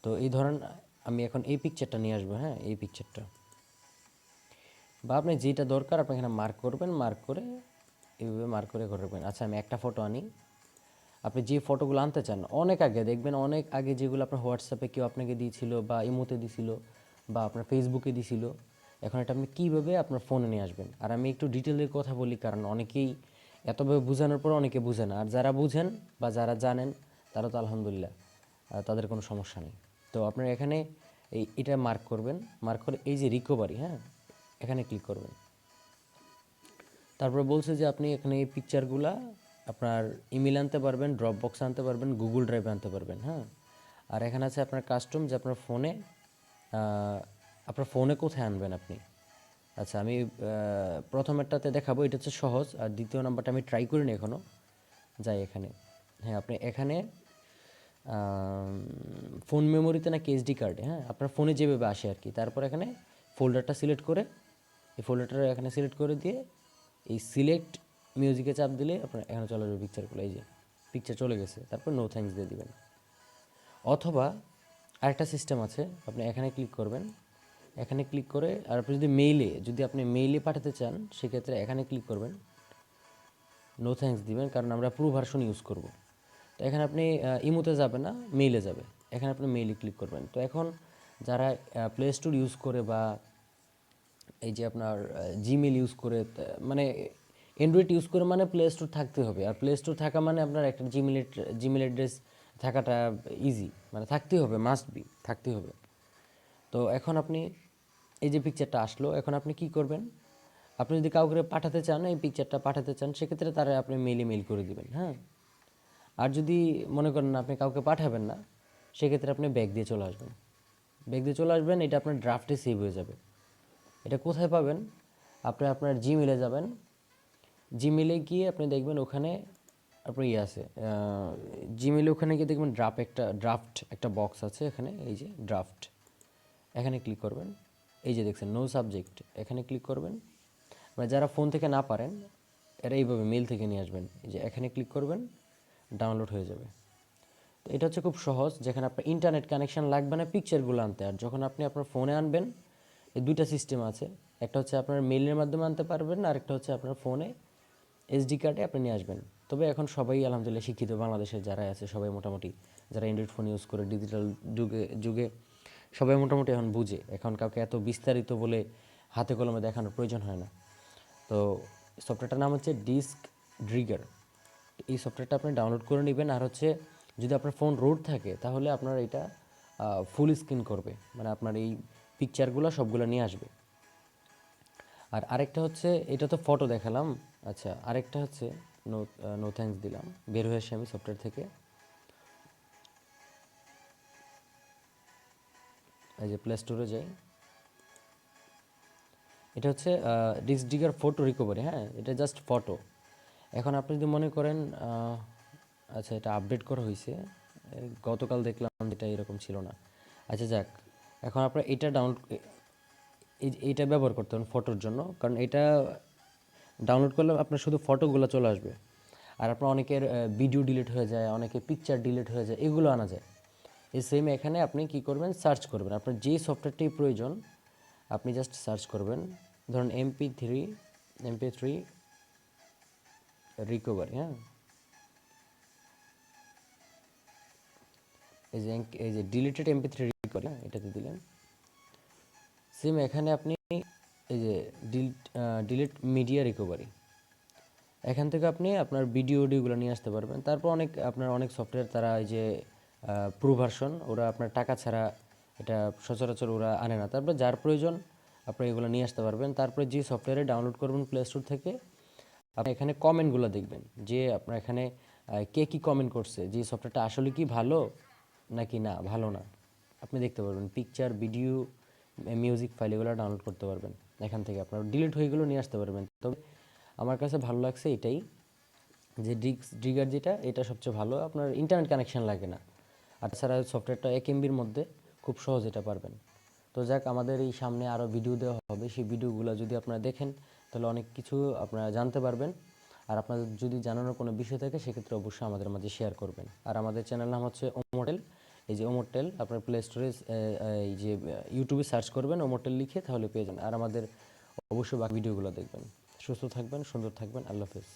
তো এই ধরেন আমি এখন এই পিকচারটা নিয়ে আসবো, হ্যাঁ, এই পিকচারটা, বা আপনি যেটা দরকার আপনি এখানে মার্ক করবেন, মার্ক করে এইভাবে মার্ক করে রাখবেন। আচ্ছা আমি একটা ফটো আনি। আপনি যে ফটোগুলো আনতে চান অনেক আগে দেখবেন, অনেক আগে যেগুলো আপনার হোয়াটসঅ্যাপে কেউ আপনাকে দিয়েছিল বা ইমোতে দিছিল বা আপনার ফেসবুকে দিছিল, এখন এটা আপনি কীভাবে আপনার ফোনে নিয়ে আসবেন। আর আমি একটু ডিটেলের কথা বলি, কারণ অনেকেই এতভাবে বোঝানোর পর অনেকে বুঝে না, আর যারা বুঝেন বা যারা জানেন তারা তো আলহামদুলিল্লাহ, তাদের কোনো সমস্যা নেই। তো আপনার এখানে এটা মার্ক করবেন, মার্ক করে এই যে রিকভারি, হ্যাঁ, এখানে ক্লিক করবেন। তারপর বলছে যে আপনি এখানে এই পিকচারগুলা আপনার ইমেল আনতে পারবেন, ড্রপ বক্স আনতে পারবেন, গুগল ড্রাইভে আনতে পারবেন, হ্যাঁ। আর এখানে আছে আপনার কাস্টম, যে আপনার ফোনে কোথায় আনবেন আপনি। আচ্ছা আমি প্রথমেরটাতে দেখাবো, এটা হচ্ছে সহজ, আর দ্বিতীয় নাম্বারটা আমি ট্রাই করিনি এখনও। যাই এখানে, হ্যাঁ, আপনি এখানে ফোন মেমোরিতে নাকি এসডি কার্ডে, হ্যাঁ, আপনার ফোনে যেভাবে আসে আর কি। তারপর এখানে ফোল্ডারটা সিলেক্ট করে, এই ফোল্ডারটা এখানে সিলেক্ট করে দিয়ে এই সিলেক্ট মিউজিকে চাপ দিলে আপনার এখানে চলে যাবে পিকচারগুলো। এই যে পিকচার চলে গেছে, তারপর নো থ্যাঙ্কস দিয়ে দিবেন। অথবা আরেকটা সিস্টেম আছে, আপনি এখানে ক্লিক করবেন, এখানে ক্লিক করে, আর আপনি যদি আপনি মেইলে পাঠাতে চান সেক্ষেত্রে এখানে ক্লিক করবেন, নো থ্যাঙ্কস দিবেন, কারণ আমরা প্রো ভার্সন ইউজ করব। তো এখানে আপনি ইমোতে যাবে না, মেইলে যাবে, এখানে আপনি মেইলে ক্লিক করবেন। তো এখন যারা প্লে স্টোর ইউজ করে বা এই যে আপনার জিমেল ইউজ করে, মানে অ্যান্ড্রয়েড ইউজ করে, মানে প্লে স্টোর থাকতে হবে। আর প্লে স্টোর থাকা মানে আপনার একটা জিমেল অ্যাড্রেস থাকাটা ইজি, মানে থাকতেই হবে, মাস্ট বি, থাকতেই হবে। তো এখন আপনি এই যে পিকচারটা আসলো, এখন আপনি কি করবেন, আপনি যদি কাউকে পাঠাতে চান, এই পিকচারটা পাঠাতে চান, সেক্ষেত্রে তারা আপনি মেল করে দিবেন, হ্যাঁ। আর যদি মনে করেন না আপনি কাউকে পাঠাবেন না, সেক্ষেত্রে আপনি ব্যাক দিয়ে চলে আসবেন, ব্যাক দিয়ে চলে আসবেন, এটা আপনার ড্রাফটে সেভ হয়ে যাবে। এটা কোথায় পাবেন, আপনি আপনার জিমেলে যাবেন, জিমেলে গিয়ে আপনি দেখবেন ওখানে আপনার ইয়ে আছে, জিমেলে ওখানে গিয়ে দেখবেন ড্রাফট একটা বক্স আছে এখানে, এই যে ড্রাফট, এখানে ক্লিক করবেন। এই যে দেখছেন নো সাবজেক্ট, এখানে ক্লিক করবেন। মানে যারা ফোন থেকে না পারেন এরা এইভাবে মেল থেকে নিয়ে আসবেন, এই যে এখানে ক্লিক করবেন, ডাউনলোড হয়ে যাবে। তো এটা হচ্ছে খুব সহজ, যেখানে আপনার ইন্টারনেট কানেকশন লাগবে না পিকচারগুলো আনতে। আর যখন আপনি আপনার ফোনে আনবেন, এই দুইটা সিস্টেম আছে, একটা হচ্ছে আপনার মেইলের মাধ্যমে আনতে পারবেন, আর একটা হচ্ছে আপনার ফোনে এসডি কার্ডে আপনি নিয়ে আসবেন। তবে এখন সবাই আলহামদুলিল্লাহ শিক্ষিত, বাংলাদেশের যারা আছে সবাই মোটামুটি, যারা অ্যান্ড্রয়েড ফোন ইউজ করে ডিজিটাল যুগে সবাই মোটামুটি এখন বুঝে, এখন কাউকে এত বিস্তারিত বলে হাতে কলমে দেখানোর প্রয়োজন হয় না। তো সফটওয়্যারটার নাম হচ্ছে ডিস্ক ড্রিগার। এই সফটওয়্যারটা আপনি ডাউনলোড করে নেবেন। আর হচ্ছে যদি আপনার ফোন রোড থাকে তাহলে আপনার এটা ফুল স্ক্রিন করবে, মানে আপনার এই পিকচারগুলো সবগুলো নিয়ে আসবে। আর আরেকটা হচ্ছে, এটা তো ফটো দেখালাম, আচ্ছা আরেকটা হচ্ছে নো নো থ্যাঙ্কস দিলাম, বের হয়ে আসি আমি সফটওয়্যার থেকে, এই যে প্লে স্টোরে যাই। এটা হচ্ছে ডিস্ক ডিগার ফটো রিকভারি, হ্যাঁ, এটা জাস্ট ফটো। এখন আপনি যদি মনে করেন আচ্ছা এটা আপডেট করা হয়েছে, গতকাল দেখলাম এটা এরকম ছিল না। আচ্ছা যাক, এখন আপনার এটা এইটা ব্যবহার করতে হবে ফটোর জন্য, কারণ এটা ডাউনলোড করলে আপনার শুধু ফটোগুলো চলে আসবে। আর আপনার অনেকের ভিডিও ডিলিট হয়ে যায়, অনেকের পিকচার ডিলিট হয়ে যায়, এগুলো আনা যায়। এই সেম এখানে আপনি কি করবেন, সার্চ করবেন আপনার যে সফটওয়্যারটি প্রয়োজন, আপনি জাস্ট সার্চ করবেন, ধরুন এমপি থ্রি রিকভারি, হ্যাঁ, এই যে ডিলিটেড এমপি3 রিকভারি, এটাতে দিলেন। সেম এখানে আপনি এই যে ডিলিট মিডিয়া রিকভারি, এখান থেকে আপনি আপনার অডিওগুলো নিয়ে আসতে পারবেন। তারপর আপনার অনেক সফটওয়্যার তারা এই যে প্রো ভার্সন, ওরা আপনার টাকা ছাড়া এটা সচরাচর ওরা আনে না। তারপর যার প্রয়োজন আপনি এগুলো নিয়ে আসতে পারবেন। তারপরে যে সফটওয়্যারে ডাউনলোড করবেন প্লে স্টোর থেকে, আপনি এখানে কমেন্টগুলো দেখবেন, যে আপনার এখানে কে কী কমেন্ট করছে, যে সফটওয়্যারটা আসলে কি ভালো নাকি না ভালো না, আপনি দেখতে পারবেন। পিকচার, ভিডিও, মিউজিক ফাইল এগুলো ডাউনলোড করতে পারবেন এখান থেকে, আপনার ডিলিট হয়ে গেলেও নিয়ে আসতে পারবেন। তবে আমার কাছে ভালো লাগছে এটাই, যে ডিগার যেটা, এটা সবচেয়ে ভালো, আপনার ইন্টারনেট কানেকশন লাগে না। আর তাছাড়া সফটওয়্যারটা 1 MB মধ্যে খুব সহজ এটা পারবেন। তো যাক, আমাদের এই সামনে আরও ভিডিও দেওয়া হবে, সেই ভিডিওগুলো যদি আপনারা দেখেন তাহলে অনেক কিছু আপনারা জানতে পারবেন। আর আপনাদের যদি জানানোর কোনো বিষয় থাকে সেক্ষেত্রে অবশ্যই আমাদের মাঝে শেয়ার করবেন। আর আমাদের চ্যানেল নাম হচ্ছে ওমোটেল, এই যে ওমরটেল আপনার প্লে স্টোরে এই যে ইউটিউবে সার্চ করবেন ওমরটেল লিখে, তাহলে পেয়ে যাবেন। আর আমাদের অবশ্যই বাকি ভিডিওগুলো দেখবেন। সুস্থ থাকবেন, সুন্দর থাকবেন। আল্লাহ হাফেজ।